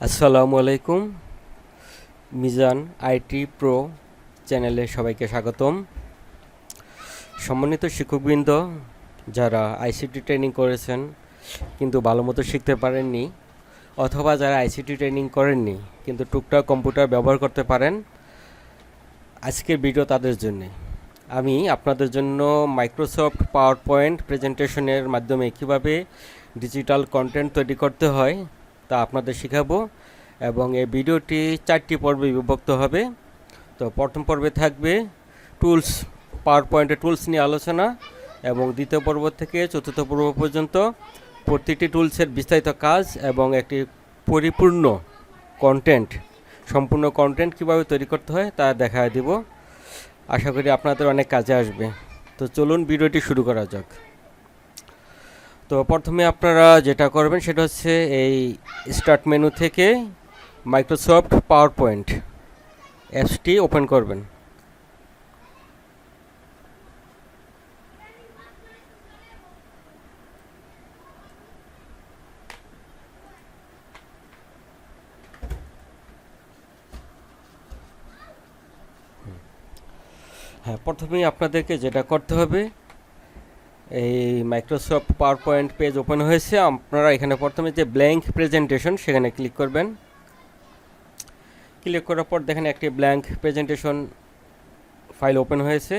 আসসালামু আলাইকুম। Mizan IT pro চ্যানেলে সবাইকে স্বাগতম। সম্মানিত শিক্ষকবৃন্দ, যারা আইসিটি ট্রেনিং করেছেন কিন্তু ভালো মতো শিখতে পারেননি, অথবা যারা আইসিটি ট্রেনিং করেননি কিন্তু টুকটাক কম্পিউটার ব্যবহার করতে পারেন, আজকের ভিডিও তাদের জন্যে। আমি আপনাদের জন্য মাইক্রোসফট পাওয়ার পয়েন্ট প্রেজেন্টেশনের মাধ্যমে কীভাবে ডিজিটাল কন্টেন্ট তৈরি করতে হয় তা আপনাদের শেখাবো, এবং এই ভিডিওটি 4টি পর্বে বিভক্ত হবে। তো প্রথম পর্বে থাকবে টুলস, পাওয়ার পয়েন্টের টুলস নিয়ে আলোচনা, এবং দ্বিতীয় পর্ব থেকে চতুর্থ পর্ব পর্যন্ত প্রতিটি টুলসের বিস্তারিত কাজ এবং একটি পরিপূর্ণ কন্টেন্ট, সম্পূর্ণ কন্টেন্ট কীভাবে তৈরি করতে হয় তা দেখা দিব। আশা করি আপনাদের অনেক কাজে আসবে। তো চলুন ভিডিওটি শুরু করা যাক। তো প্রথমে আপনারা যেটা করবেন সেটা হচ্ছে এই স্টার্ট মেনু থেকে মাইক্রোসফট পাওয়ার পয়েন্ট অ্যাপসটি ওপেন করবেন। হ্যাঁ, প্রথমেই আপনাদেরকে যেটা করতে হবে, এই Microsoft power point page open হয়েছে, আপনারা এখানে প্রথমে যে ব্ল্যাঙ্ক প্রেজেন্টেশন সেখানে ক্লিক করবেন। ক্লিক করার পর দেখেন একটি ব্ল্যাঙ্ক প্রেজেন্টেশন ফাইল ওপেন হয়েছে,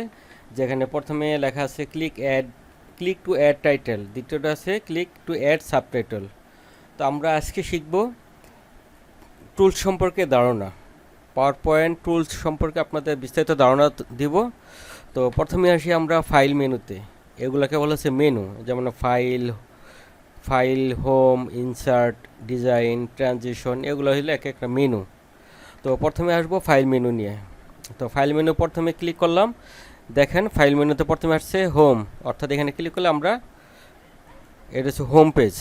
যেখানে প্রথমে লেখা আছে ক্লিক টু অ্যাড টাইটেল, দ্বিতীয়টা আছে ক্লিক টু অ্যাড সাবটাইটেল। তো আমরা আজকে শিখব টুলস সম্পর্কে ধারণা, পাওয়ার পয়েন্ট টুলস সম্পর্কে আপনাদের বিস্তারিত ধারণা দিব। তো প্রথমে আসি আমরা ফাইল মেনুতে। এগুলোকে বলা হচ্ছে মেনু, যেমন file, home, insert, design, transition, এগুলো হলো এক একটা মেনু। তো প্রথমে আসবো ফাইল মেনু নিয়ে। তো ফাইল মেনু প্রথমে ক্লিক করলাম, দেখেন ফাইল মেনুতে প্রথমে আসছে হোম, অর্থাৎ এখানে ক্লিক করলে আমরা, এটা হচ্ছে হোম পেজ।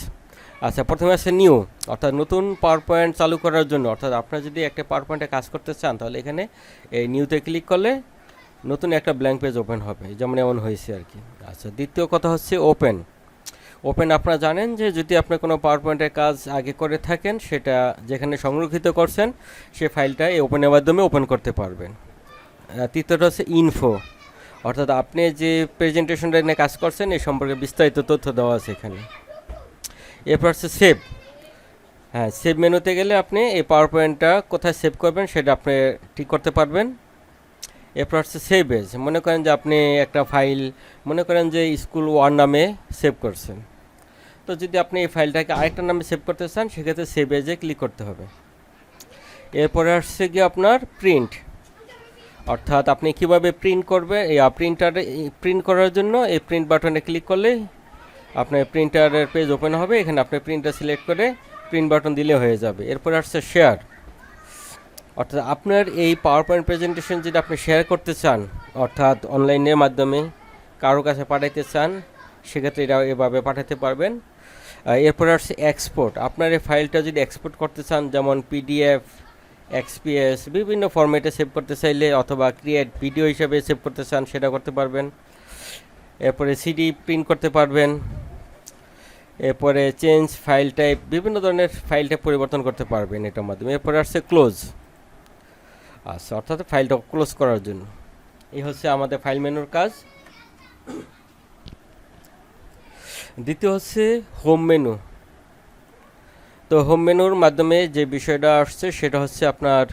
আচ্ছা, প্রথমে আসছে নিউ, অর্থাৎ নতুন পাওয়ার পয়েন্ট চালু করার জন্য, অর্থাৎ আপনারা যদি একটা পাওয়ার পয়েন্টে কাজ করতে চান তাহলে এখানে এই নিউতে ক্লিক করলে নতুন একটা ব্ল্যাঙ্ক পেজ ওপেন হবে, যেমন এমন হয়েছে আর কি। আচ্ছা, দ্বিতীয় কথা হচ্ছে ওপেন। আপনারা জানেন যে যদি আপনি কোনো পাওয়ার পয়েন্টের কাজ আগে করে থাকেন, সেটা যেখানে সংরক্ষিত করছেন সে ফাইলটা এই ওপেনের মাধ্যমে ওপেন করতে পারবেন। তৃতীয়টা হচ্ছে ইনফো, অর্থাৎ আপনি যে প্রেজেন্টেশনটা নিয়ে কাজ করছেন এই সম্পর্কে বিস্তারিত তথ্য দেওয়া আছে এখানে। এরপর হচ্ছে সেভ। হ্যাঁ, সেভ মেনুতে গেলে আপনি এই পাওয়ার পয়েন্টটা কোথায় সেভ করবেন সেটা আপনি ঠিক করতে পারবেন। এরপর হচ্ছে সেভ এজ, মনে করেন যে আপনি একটা ফাইল, মনে করেন যে স্কুল 1 নামে সেভ করছেন, তো যদি আপনি এই ফাইলটাকে আরেকটা নামে সেভ করতে চান সেক্ষেত্রে সেভ এজে ক্লিক করতে হবে। এরপরে আসছে গিয়ে আপনার প্রিন্ট, অর্থাৎ আপনি কিভাবে প্রিন্ট করবেন, এই প্রিন্ট করার জন্য এই প্রিন্ট বাটনে ক্লিক করলে আপনার প্রিন্টারের পেজ ওপেন হবে, এখানে আপনি প্রিন্টার সিলেক্ট করে প্রিন্ট বাটন দিলে হয়ে যাবে। এরপরে আসছে শেয়ার, অর্থাৎ আপনার এই পাওয়ার পয়েন্ট প্রেজেন্টেশন যদি আপনি শেয়ার করতে চান, অর্থাৎ অনলাইনের মাধ্যমে কারো কাছে পাঠাইতে চান, সেক্ষেত্রে এটা এভাবে পাঠাতে পারবেন। এরপরে আসছে এক্সপোর্ট, আপনার এই ফাইলটা যদি এক্সপোর্ট করতে চান, যেমন পিডিএফ, এক্সপিএস, বিভিন্ন ফরম্যাটে সেভ করতে চাইলে, অথবা ক্রিয়েট ভিডিও হিসাবে সেভ করতে চান সেটা করতে পারবেন। এরপরে সিডি প্রিন্ট করতে পারবেন। এরপরে চেঞ্জ ফাইল টাইপ, বিভিন্ন ধরনের ফাইল টাইপ পরিবর্তন করতে পারবেন এটার মাধ্যমে। এরপরে আসছে ক্লোজ, আচ্ছা, অর্থাৎ ফাইলটা ক্লোজ করার জন্য। এই হচ্ছে আমাদের ফাইল মেনুর কাজ। দ্বিতীয় হচ্ছে হোম মেনু। তো হোম মেনুর মাধ্যমে যে বিষয়টা আসছে সেটা হচ্ছে আপনার,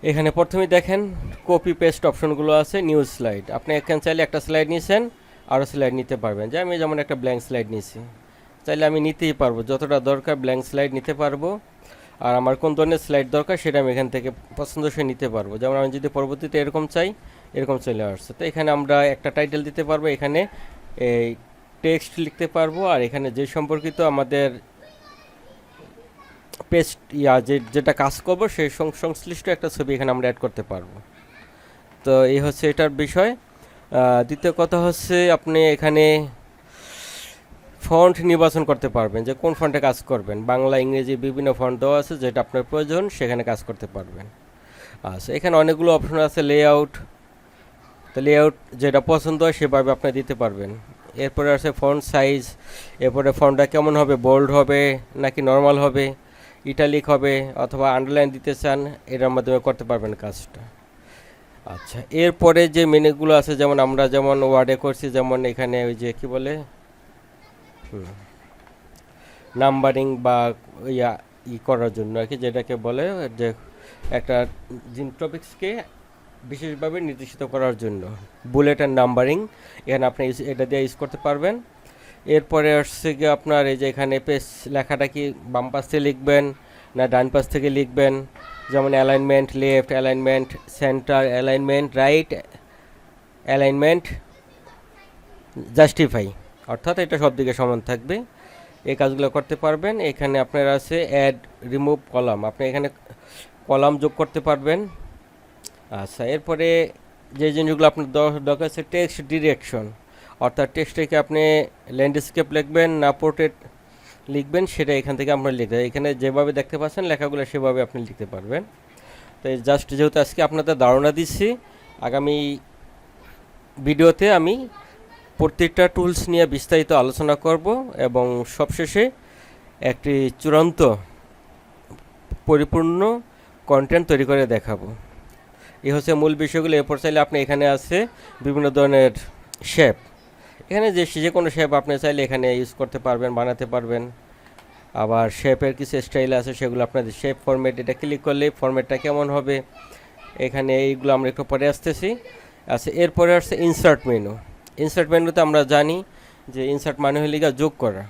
এখানে প্রথমে দেখেন কপি পেস্ট অপশনগুলো আছে, নিউ স্লাইড, আপনি এখানে চাইলে একটা স্লাইড নিয়েছেন আরও স্লাইড নিতে পারবেন। যে আমি যেমন একটা ব্ল্যাঙ্ক স্লাইড নিয়েছি, চাইলে আমি নিতেই পারবো, যতটা দরকার ব্ল্যাঙ্ক স্লাইড নিতে পারবো, আর আমার কোন ধরনের স্লাইড দরকার সেটা আমি এখান থেকে পছন্দসই নিতে পারবো। যেমন আমি যদি পরবর্তীতে এরকম চাই, এরকম চলে আসছে। তো এখানে আমরা একটা টাইটেল দিতে পারবো, এখানে এই টেক্সট লিখতে পারবো, আর এখানে যে সম্পর্কিত আমাদের পেস্ট যেটা কাজ করবো সেই সংশ্লিষ্ট একটা ছবি এখানে আমরা অ্যাড করতে পারবো। তো এই হচ্ছে এটার বিষয়। দ্বিতীয় কথা হচ্ছে আপনি এখানে ফন্ট নির্বাচন করতে পারবেন, যে কোন ফন্টে কাজ করবেন, বাংলা, ইংরেজি বিভিন্ন ফন্ট দেওয়া আছে, যেটা আপনার প্রয়োজন সেখানে কাজ করতে পারবেন। আচ্ছা, এখানে অনেকগুলো অপশন আছে, লেআউট, তো লেআউট যেটা পছন্দ হয় সেভাবে আপনি দিতে পারবেন। এরপরে আছে ফন্ট সাইজ, এরপরে ফন্টটা কেমন হবে, বোল্ড হবে নাকি নর্মাল হবে, ইটালিক হবে অথবা আন্ডারলাইন দিতে চান, এটার মাধ্যমে করতে পারবেন কাজটা। আচ্ছা, এরপরে যে মেনুগুলো আছে, যেমন আমরা যেমন ওয়ার্ডে করছি, যেমন এখানে ওই যে কি বলে নাম্বারিং বা ইয়া করার জন্য আর কি, যেটাকে বলে যে একটা টপিক্সকে বিশেষভাবে নির্দেশিত করার জন্য বুলেট অ্যান্ড নাম্বারিং, এখানে আপনি এটা দিয়ে ইউজ করতে পারবেন। এরপরে আসছে গিয়ে আপনার এই যে এখানে পেজ লেখাটা কি বাম পাশ থেকে লিখবেন না ডান পাশ থেকে লিখবেন, যেমন alignment left, alignment centre, alignment right, alignment justify, অর্থাৎ এটা সব দিকে সমান থাকবে। এই কাজগুলো করতে পারবেন। এখানে আপনার আছে অ্যাড রিমুভ কলাম, আপনি এখানে কলাম যোগ করতে পারবেন। আচ্ছা, এরপরে যে জিনিসগুলো আপনার দরকার আছে টেক্সট ডিরেকশন, অর্থাৎ টেক্সটটাকে আপনি ল্যান্ডস্কেপ লিখবেন না পোর্ট্রেট লিখবেন, সেটা এখান থেকে আপনার লিখতে, এখানে যেভাবে দেখতে পাচ্ছেন লেখাগুলো সেভাবে আপনি লিখতে পারবেন। তো জাস্ট যেহেতু আজকে আপনাদের ধারণা দিচ্ছি, আগামী ভিডিওতে আমি প্রত্যেকটা টুলস নিয়ে বিস্তারিত আলোচনা করব এবং সবশেষে একটি চূড়ান্ত পরিপূর্ণ কন্টেন্ট তৈরি করে দেখাবো। এই হচ্ছে মূল বিষয়গুলো। এরপর চাইলে আপনি এখানে আছে বিভিন্ন ধরনের শেপ, এখানে যে কোনো শেপ আপনি চাইলে এখানে ইউজ করতে পারবেন, বানাতে পারবেন। আবার শেপের কিছু স্টাইল আছে, সেগুলো আপনাদের শেপ ফরম্যাট, এটা ক্লিক করলে ফরম্যাটটা কেমন হবে, এখানে এইগুলো আমরা একটু পরে আসতেছি। আচ্ছা, এরপরে আসছে ইনসার্ট মেনু। ইনসার্ট মেনুতে আমরা জানি যে ইনসার্ট মানে হলে যোগ করা,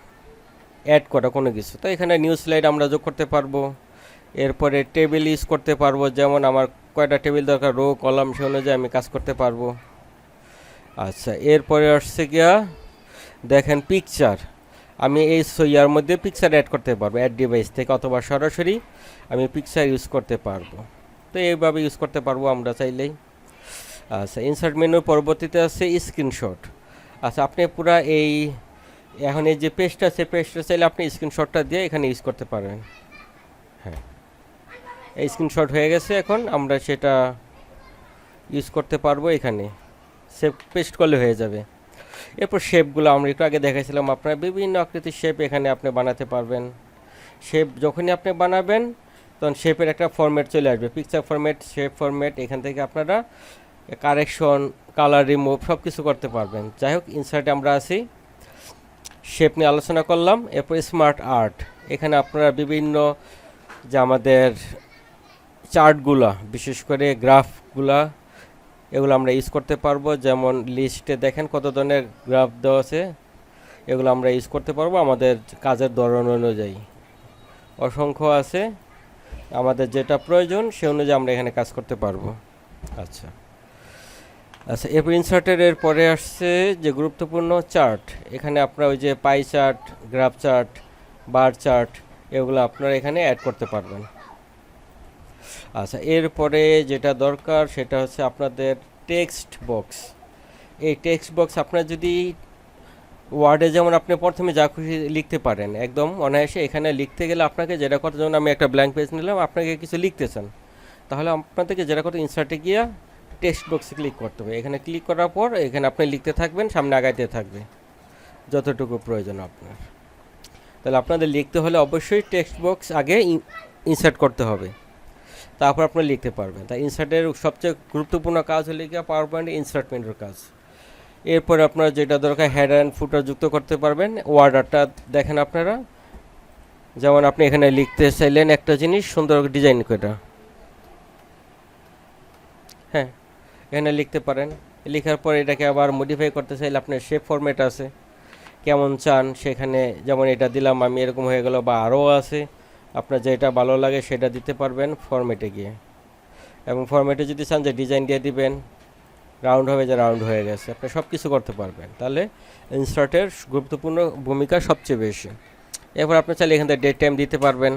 অ্যাড করা কোনো কিছু। তো এখানে নিউ স্লাইড আমরা যোগ করতে পারবো। এরপরে টেবিল ইউজ করতে পারবো, যেমন আমার কয়টা টেবিল দরকার, রো কলাম, সে অনুযায়ী আমি কাজ করতে পারবো। আচ্ছা, এরপরে আসছে গিয়া দেখেন পিকচার, আমি এই ইয়ার মধ্যে পিকচার অ্যাড করতে পারবো অ্যাড ডিভাইস থেকে, অথবা সরাসরি আমি পিকচার ইউজ করতে পারবো। তো এইভাবে ইউজ করতে পারবো আমরা চাইলেই। আচ্ছা, ইনসার্ট মেনুর পরবর্তীতে আছে স্ক্রিনশট। আচ্ছা, আপনি পুরা এই এখন এই যে পেজটা আছে, পেজটা চাইলে আপনি স্ক্রিনশটটা দিয়ে এখানে ইউজ করতে পারবেন। হ্যাঁ, এই স্ক্রিনশট হয়ে গেছে, এখন আমরা সেটা ইউজ করতে পারবো, এখানে সেভ পেস্ট করলে হয়ে যাবে। এরপর শেপগুলো আমরা একটু আগে দেখাইছিলাম, আপনার বিভিন্ন আকৃতির শেপ এখানে আপনি বানাতে পারবেন। শেপ যখনই আপনি বানাবেন তখন শেপের একটা ফরম্যাট চলে আসবে, পিকচার ফরম্যাট, শেপ ফরম্যাট, এখান থেকে আপনারা কারেকশন, কালার রিমুভ সব কিছু করতে পারবেন। যাই হোক, ইনসার্টে আমরা আছি, শেপ নিয়ে আলোচনা করলাম। এরপর স্মার্ট আর্ট, এখানে আপনারা বিভিন্ন যে আমাদের চার্টগুলা, বিশেষ করে গ্রাফগুলা, এগুলো আমরা ইউজ করতে পারবো। যেমন লিস্টে দেখেন কত ধরনের গ্রাফ দেওয়া আছে, এগুলো আমরা ইউজ করতে পারবো আমাদের কাজের ধরন অনুযায়ী, অসংখ্য আছে, আমাদের যেটা প্রয়োজন সে অনুযায়ী আমরা এখানে কাজ করতে পারবো। আচ্ছা আচ্ছা, এরপর ইনসার্টের এর পরে আসছে যে গুরুত্বপূর্ণ চার্ট, এখানে আপনারা ওই যে pie chart, graph chart, bar chart, এগুলো আপনারা এখানে অ্যাড করতে পারবেন। আচ্ছা, এরপরে যেটা দরকার সেটা হচ্ছে আপনাদের টেক্সট বক্স। এই টেক্সট বক্স আপনার যদি ওয়ার্ডে যেমন আপনি প্রথমে যা খুশি লিখতে পারেন একদম অনায়াসে, এখানে লিখতে গেলে আপনাকে যেটা করতে, যেমন আমি একটা ব্ল্যাঙ্ক পেজ নিলাম, আপনাকে কিছু লিখতে চান, তাহলে আপনাদেরকে যেটা করতে ইনসার্টে গিয়ে টেক্সট বক্সে ক্লিক করতে হবে। এখানে ক্লিক করার পর এখানে আপনি লিখতে থাকবেন, সামনে আগাইতে থাকবে যতটুকু প্রয়োজন আপনার। তাহলে আপনাদের লিখতে হলে অবশ্যই টেক্সট বক্স আগে ইনসার্ট করতে হবে, তারপর আপনারা লিখতে পারবেন। তাই ইনসার্টের সবচেয়ে গুরুত্বপূর্ণ কাজ হলে গিয়ে পাওয়ার পয়েন্টে ইনসার্ট মেনুর কাজ। এরপরে আপনারা যেটা দরকার হেড অ্যান্ড ফুটার যুক্ত করতে পারবেন। ওয়ার্ডারটা দেখেন আপনারা, যেমন আপনি এখানে লিখতে চাইলেন একটা জিনিস সুন্দর ডিজাইন করে, হ্যাঁ এখানে লিখতে পারেন। লেখার পর এটাকে আবার মডিফাই করতে চাইলে আপনার শেপ ফরম্যাট আছে, কেমন চান সেখানে, যেমন এটা দিলাম আমি, এরকম হয়ে গেল, বা আরও আছে, আপনার যেটা ভালো লাগে সেটা দিতে পারবেন ফরম্যাটে গিয়ে। এবং ফরম্যাটে যদি চান যে ডিজাইন দিয়ে দিবেন, রাউন্ড হবে, যে রাউন্ড হয়ে গেছে, আপনি সব কিছু করতে পারবেন। তাহলে ইনসার্টের গুরুত্বপূর্ণ ভূমিকা সবচেয়ে বেশি। এরপর আপনি চাইলে এখান থেকে ডেট টাইম দিতে পারবেন,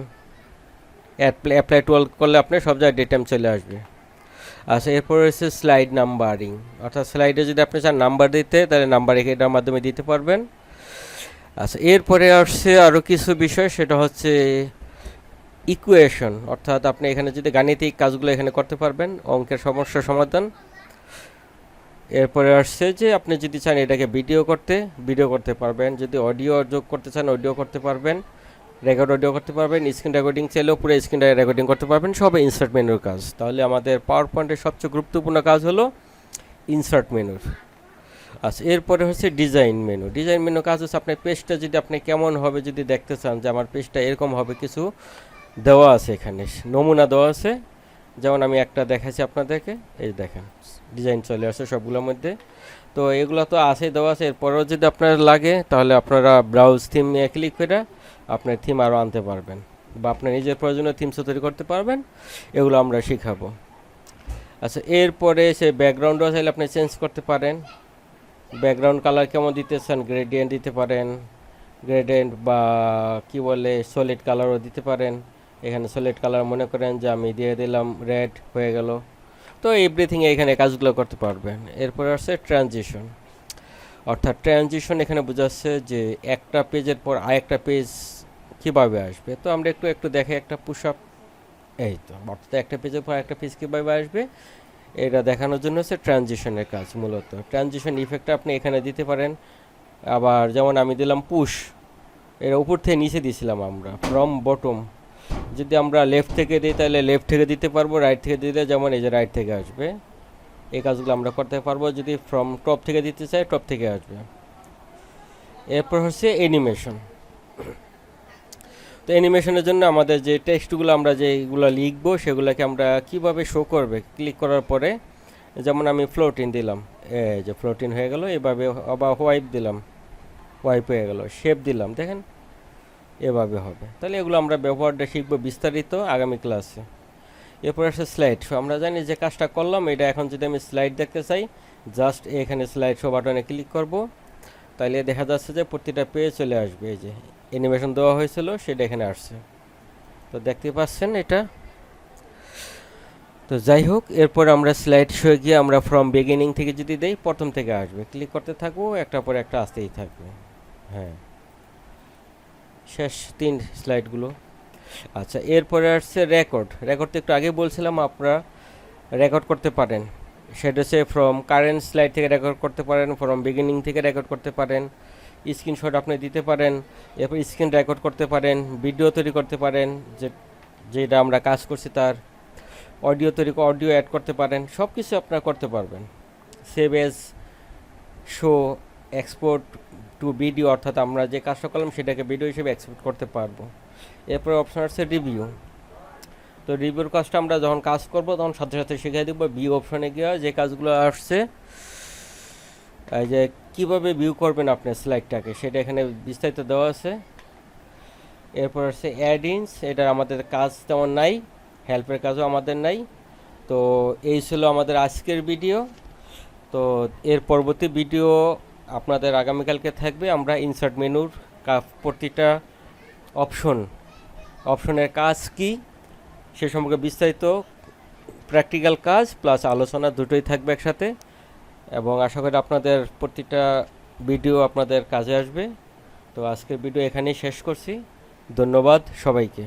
অ্যাপ্লাই টুয়েল করলে আপনার সব জায়গায় ডেট টাইম চলে আসবে। আচ্ছা, এরপর হচ্ছে স্লাইড নাম্বারিং, অর্থাৎ স্লাইডে যদি আপনি চান নাম্বার দিতে, তাহলে নাম্বার এটার মাধ্যমে দিতে পারবেন। আচ্ছা, এরপরে আসছে আরও কিছু বিষয়, সেটা হচ্ছে ইকুয়েশন, অর্থাৎ আপনি এখানে যদি গাণিতিক কাজগুলো এখানে করতে পারবেন, অঙ্কের সমস্যা সমাধান। এরপরে আসছে যে আপনি যদি চান এটাকে ভিডিও করতে পারবেন, যদি অডিও যোগ করতে চান অডিও করতে পারবেন, রেকর্ড অডিও করতে পারবেন, স্ক্রিন রেকর্ডিং চাইলেও পুরো স্ক্রিন রেকর্ডিং করতে পারবেন, সব ইনসার্ট মেনুর কাজ। তাহলে আমাদের পাওয়ার পয়েন্টের সবচেয়ে গুরুত্বপূর্ণ কাজ হলো ইনসার্ট মেনুর। আচ্ছা, এরপরে হচ্ছে ডিজাইন মেনু কাজ হচ্ছে আপনার পেজটা যদি আপনি কেমন হবে যদি দেখতে চান যে আমার পেজটা এরকম হবে, কিছু দেওয়া আছে এখানে, নমুনা দেওয়া আছে। যেমন আমি একটা দেখাচ্ছি আপনাদেরকে, এই দেখেন ডিজাইন চলে আসে সবগুলোর মধ্যে। তো এগুলো তো আছে দেওয়া আছে, এরপরেও যদি আপনার লাগে তাহলে আপনারা ব্রাউজ থিম নিয়ে ক্লিক করে আপনার থিম আরও আনতে পারবেন, বা আপনার নিজের প্রয়োজনীয় থিমসও তৈরি করতে পারবেন। এগুলো আমরা শেখাবো। আচ্ছা, এরপরে সে ব্যাকগ্রাউন্ডও চাইলে আপনি চেঞ্জ করতে পারেন। ব্যাকগ্রাউন্ড কালার কেমন দিতে চান, গ্রেডিয়েন্ট দিতে পারেন, গ্রেডিয়েন্ট বা কি বলে সলিড কালারও দিতে পারেন। এখানে সলিড কালার মনে করেন যে আমি দিয়ে দিলাম রেড, হয়ে গেল। তো এভরিথিং এখানে কাজগুলো করতে পারবেন। এরপরে আসছে ট্রানজিশন, অর্থাৎ ট্রানজিশন এখানে বোঝাচ্ছে যে একটা পেজের পর আরেকটা পেজ কীভাবে আসবে। তো আমরা একটু দেখে একটা পুশ আপ, এই তো অর্থাৎ একটা পেজের পর একটা পেজ কীভাবে আসবে এটা দেখানোর জন্য হচ্ছে ট্রানজিশনের কাজ। মূলত ট্রানজিশন ইফেক্টটা আপনি এখানে দিতে পারেন। আবার যেমন আমি দিলাম পুশ, এর উপর থেকে নিচে দিয়েছিলাম আমরা ফ্রম বটম। যদি আমরা লেফট থেকে দিই তাহলে লেফট থেকে দিতে পারবো, রাইট থেকে দিলে যেমন এই যে রাইট থেকে আসবে। এই কাজগুলো আমরা করতে পারবো। যদি ফ্রম টপ থেকে দিতে চাই টপ থেকে আসবে। এরপর হচ্ছে অ্যানিমেশন। তো অ্যানিমেশনের জন্য আমাদের যে টেক্সটগুলো আমরা যেগুলো লিখবো সেগুলোকে আমরা কিভাবে শো করবে, ক্লিক করার পরে যেমন আমি ফ্লোটিন দিলাম, এই যে ফ্লোটিন হয়ে গেল এভাবে। আবার হোয়াইপ দিলাম, হোয়াইপ হয়ে গেল। শেপ দিলাম, দেখেন এভাবে হবে। তাহলে এগুলো আমরা ব্যবহারটা শিখবো বিস্তারিত আগামী ক্লাসে। এরপর আসে স্লাইড শো। আমরা জানি যে কাজটা করলাম এটা, এখন যদি আমি স্লাইড দেখতে চাই জাস্ট এখানে স্লাইড শো বাটনে ক্লিক করব, তাহলে দেখা যাচ্ছে যে প্রতিটা পেজ চলে আসবে। এই যে অ্যানিমেশন দেওয়া হয়েছিল সেটা এখানে আসছে, তো দেখতে পাচ্ছেন এটা। তো যাই হোক, এরপর আমরা স্লাইড শো গিয়ে আমরা ফ্রম বিগিনিং থেকে যদি দেই প্রথম থেকে আসবে, ক্লিক করতে থাকবো, একটা পর একটা আসতেই থাকবে। হ্যাঁ, শেষ 3 স্লাইডগুলো। আচ্ছা, এরপরে আসছে রেকর্ড। তো একটু আগে বলছিলাম আপনারা রেকর্ড করতে পারেন, সেটা হচ্ছে ফ্রম কারেন্ট স্লাইড থেকে রেকর্ড করতে পারেন, ফ্রম বিগিনিং থেকে রেকর্ড করতে পারেন, স্ক্রিনশট আপনি দিতে পারেন, এরপর স্ক্রিন রেকর্ড করতে পারেন, ভিডিও তৈরি করতে পারেন, যেটা আমরা কাজ করছি তার অডিও অ্যাড করতে পারেন, সব কিছু আপনারা করতে পারবেন। Save age, show, export two video, অর্থাৎ আমরা যে কাজটা করলাম সেটাকে ভিডিও হিসেবে এক্সপোর্ট করতে পারবো। এরপরে অপশন আছে রিভিউ। তো রিভিউর কাজটা আমরা যখন কাজ করব তখন সাথে সাথে শিখিয়ে দেবো। ভিউ অপশনে গিয়ে যে কাজগুলো আসছে, এই যে কীভাবে ভিউ করবেন আপনার স্লাইডটাকে সেটা এখানে বিস্তারিত দেওয়া আছে। এরপর আছে অ্যাডিংস, এটা আমাদের কাজ তেমন নাই, হেল্পের কাজও আমাদের নাই। তো এই ছিল আমাদের আজকের ভিডিও। তো এর পরবর্তী ভিডিও আপনাদের আগামীকালকে থাকবে। আমরা ইনসার্ট মেনুর প্রতিটা অপশনের কাজ কি সে সম্পর্কে বিস্তারিত প্র্যাকটিক্যাল কাজ প্লাস আলোচনা দুটোই থাকবে একসাথে, এবং আশা করি আপনাদের প্রতিটা ভিডিও আপনাদের কাজে আসবে। তো আজকের ভিডিও এখানেই শেষ করছি। ধন্যবাদ সবাইকে।